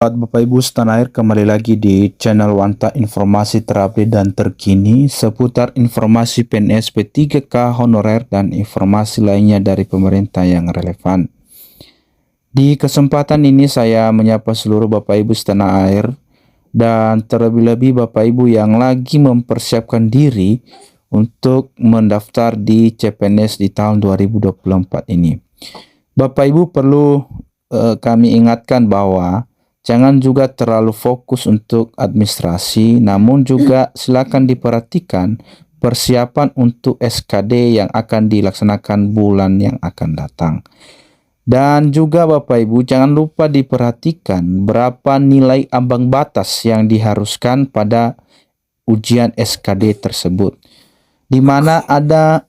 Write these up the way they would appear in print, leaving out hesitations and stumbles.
Bapak Ibu setanah air, kembali lagi di channel Wanta, informasi terupdate dan terkini seputar informasi PNS P3K honorer dan informasi lainnya dari pemerintah yang relevan. Di kesempatan ini saya menyapa seluruh Bapak Ibu setanah air dan terlebih-lebih Bapak Ibu yang lagi mempersiapkan diri untuk mendaftar di CPNS di tahun 2024 ini. Bapak Ibu perlu kami ingatkan bahwa jangan juga terlalu fokus untuk administrasi, namun juga silakan diperhatikan persiapan untuk SKD yang akan dilaksanakan bulan yang akan datang. Dan juga Bapak Ibu jangan lupa diperhatikan berapa nilai ambang batas yang diharuskan pada ujian SKD tersebut, di mana ada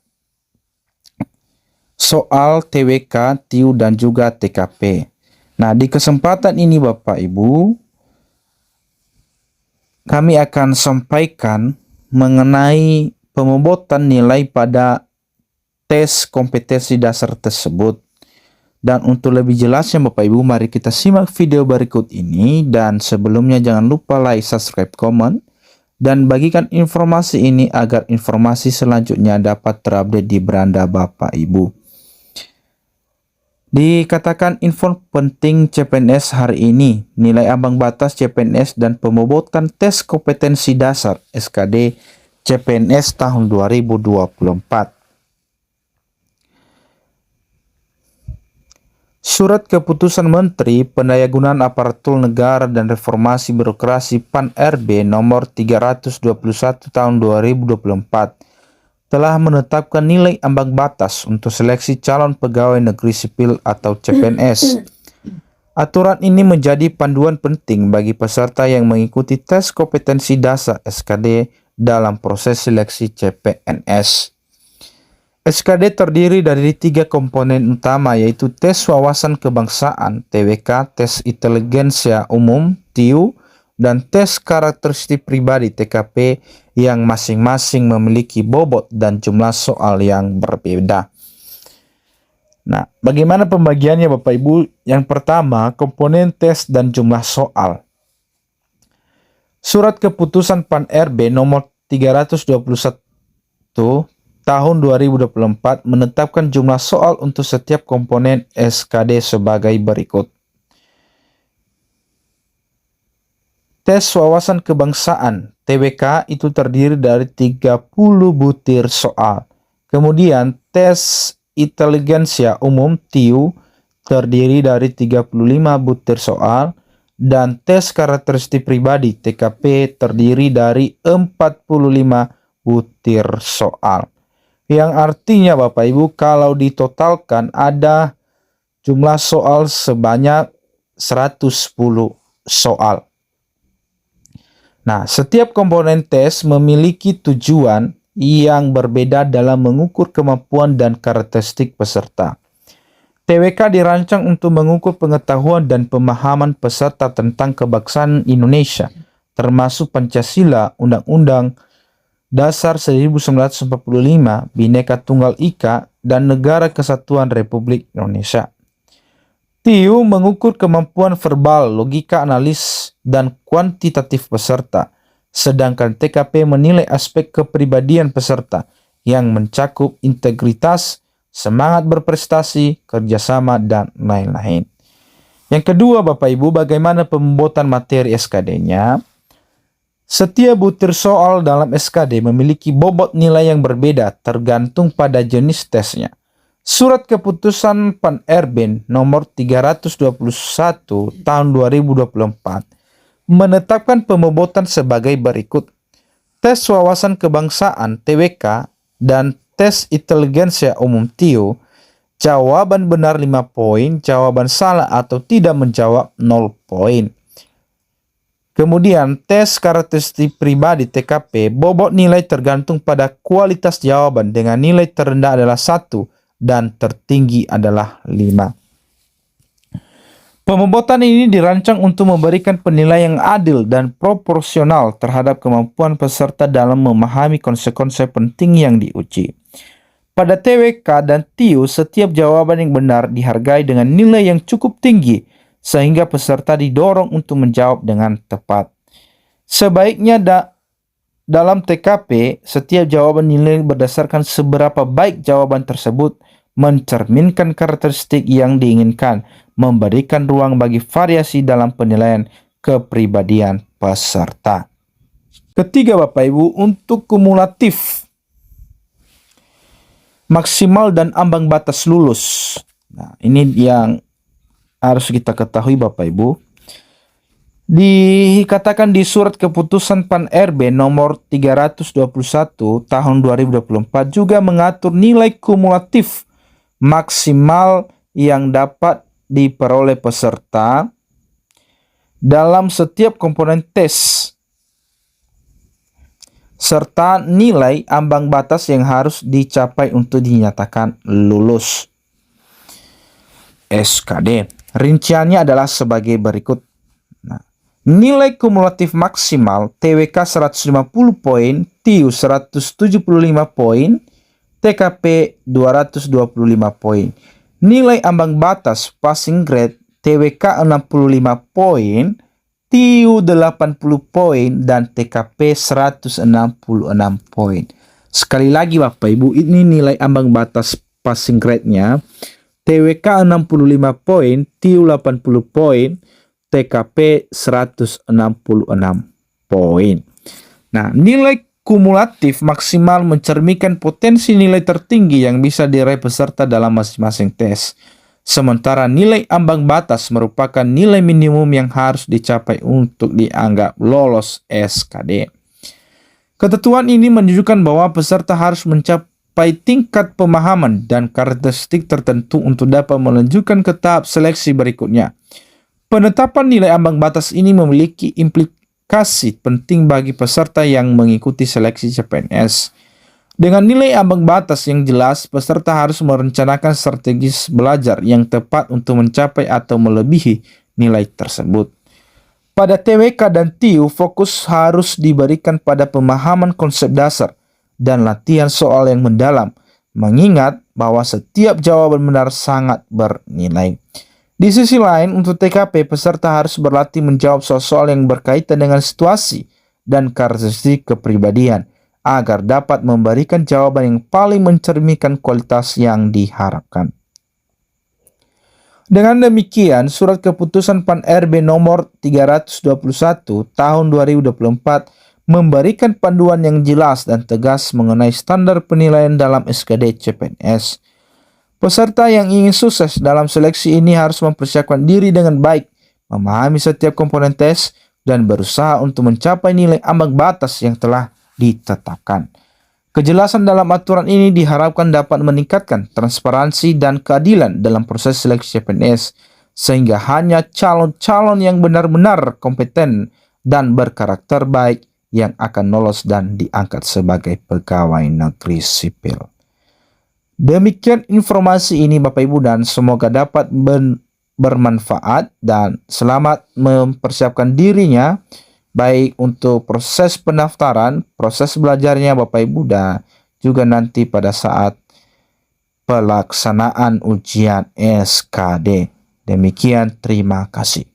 soal TWK, TIU, dan juga TKP. Nah, di kesempatan ini Bapak Ibu, kami akan sampaikan mengenai pembobotan nilai pada tes kompetensi dasar tersebut. Dan untuk lebih jelasnya Bapak Ibu, mari kita simak video berikut ini. Dan sebelumnya jangan lupa like, subscribe, komen, dan bagikan informasi ini agar informasi selanjutnya dapat terupdate di beranda Bapak Ibu. Dikatakan info penting CPNS hari ini, nilai ambang batas CPNS dan pembobotan tes kompetensi dasar SKD CPNS tahun 2024. Surat Keputusan Menteri Pendayagunaan Aparatur Negara dan Reformasi Birokrasi PAN-RB nomor 321 tahun 2024 telah menetapkan nilai ambang batas untuk seleksi calon pegawai negeri sipil atau CPNS. Aturan ini menjadi panduan penting bagi peserta yang mengikuti tes kompetensi dasar SKD dalam proses seleksi CPNS. SKD terdiri dari 3 komponen utama, yaitu tes wawasan kebangsaan TWK, tes inteligensia umum TIU, dan tes karakteristik pribadi TKP yang masing-masing memiliki bobot dan jumlah soal yang berbeda. Nah, bagaimana pembagiannya Bapak Ibu? Yang pertama, komponen tes dan jumlah soal. Surat Keputusan PAN-RB nomor 321 tahun 2024 menetapkan jumlah soal untuk setiap komponen SKD sebagai berikut. Tes wawasan kebangsaan TWK itu terdiri dari 30 butir soal. Kemudian tes inteligensia umum TIU terdiri dari 35 butir soal, dan tes karakteristik pribadi TKP terdiri dari 45 butir soal. Yang artinya Bapak Ibu, kalau ditotalkan ada jumlah soal sebanyak 110 soal. Nah, setiap komponen tes memiliki tujuan yang berbeda dalam mengukur kemampuan dan karakteristik peserta. TWK dirancang untuk mengukur pengetahuan dan pemahaman peserta tentang kebangsaan Indonesia, termasuk Pancasila, Undang-Undang Dasar 1945, Bhinneka Tunggal Ika, dan Negara Kesatuan Republik Indonesia. TIU mengukur kemampuan verbal, logika analis, dan kuantitatif peserta, sedangkan TKP menilai aspek kepribadian peserta yang mencakup integritas, semangat berprestasi, kerjasama, dan lain-lain. Yang kedua Bapak Ibu, bagaimana pembobotan materi SKD-nya? Setiap butir soal dalam SKD memiliki bobot nilai yang berbeda tergantung pada jenis tesnya. Surat Keputusan PAN-RB nomor 321 tahun 2024 menetapkan pembobotan sebagai berikut. Tes wawasan kebangsaan TWK dan tes inteligensia umum TIU, jawaban benar 5 poin, jawaban salah atau tidak menjawab 0 poin. Kemudian tes karakteristik pribadi TKP, bobot nilai tergantung pada kualitas jawaban dengan nilai terendah adalah 1 dan tertinggi adalah 5. Pembobotan ini dirancang untuk memberikan penilaian yang adil dan proporsional terhadap kemampuan peserta dalam memahami konsep-konsep penting yang diuji. Pada TWK dan TIU, setiap jawaban yang benar dihargai dengan nilai yang cukup tinggi sehingga peserta didorong untuk menjawab dengan tepat. Sebaiknya dalam TKP, setiap jawaban dinilai berdasarkan seberapa baik jawaban tersebut mencerminkan karakteristik yang diinginkan, memberikan ruang bagi variasi dalam penilaian kepribadian peserta. Ketiga, Bapak Ibu, untuk kumulatif maksimal dan ambang batas lulus. Nah, ini yang harus kita ketahui, Bapak Ibu. Dikatakan di surat keputusan PAN-RB nomor 321 tahun 2024 juga mengatur nilai kumulatif maksimal yang dapat diperoleh peserta dalam setiap komponen tes, serta nilai ambang batas yang harus dicapai untuk dinyatakan lulus SKD. Rinciannya adalah sebagai berikut. Nah, nilai kumulatif maksimal TWK 150 poin, TIU 175 poin, TKP 225 poin. Nilai ambang batas passing grade TWK 65 poin, TIU 80 poin, dan TKP 166 poin. Sekali lagi Bapak Ibu, ini nilai ambang batas passing grade-nya. TWK 65 poin, TIU 80 poin, TKP 166 poin. Nah, nilai kumulatif maksimal mencerminkan potensi nilai tertinggi yang bisa diraih peserta dalam masing-masing tes. Sementara nilai ambang batas merupakan nilai minimum yang harus dicapai untuk dianggap lolos SKD. Ketentuan ini menunjukkan bahwa peserta harus mencapai tingkat pemahaman dan karakteristik tertentu untuk dapat melanjutkan ke tahap seleksi berikutnya. Penetapan nilai ambang batas ini memiliki implikasi penting bagi peserta yang mengikuti seleksi CPNS. Dengan nilai ambang batas yang jelas, peserta harus merencanakan strategi belajar yang tepat untuk mencapai atau melebihi nilai tersebut. Pada TWK dan TIU, fokus harus diberikan pada pemahaman konsep dasar dan latihan soal yang mendalam, mengingat bahwa setiap jawaban benar sangat bernilai. Di sisi lain, untuk TKP, peserta harus berlatih menjawab soal-soal yang berkaitan dengan situasi dan karakteristik kepribadian, agar dapat memberikan jawaban yang paling mencerminkan kualitas yang diharapkan. Dengan demikian, surat keputusan PAN-RB nomor 321 tahun 2024 memberikan panduan yang jelas dan tegas mengenai standar penilaian dalam SKD CPNS. Peserta yang ingin sukses dalam seleksi ini harus mempersiapkan diri dengan baik, memahami setiap komponen tes, dan berusaha untuk mencapai nilai ambang batas yang telah ditetapkan. Kejelasan dalam aturan ini diharapkan dapat meningkatkan transparansi dan keadilan dalam proses seleksi CPNS, sehingga hanya calon-calon yang benar-benar kompeten dan berkarakter baik yang akan lolos dan diangkat sebagai pegawai negeri sipil. Demikian informasi ini Bapak Ibu, dan semoga dapat bermanfaat, dan selamat mempersiapkan dirinya baik untuk proses pendaftaran, proses belajarnya Bapak Ibu, dan juga nanti pada saat pelaksanaan ujian SKD. Demikian, terima kasih.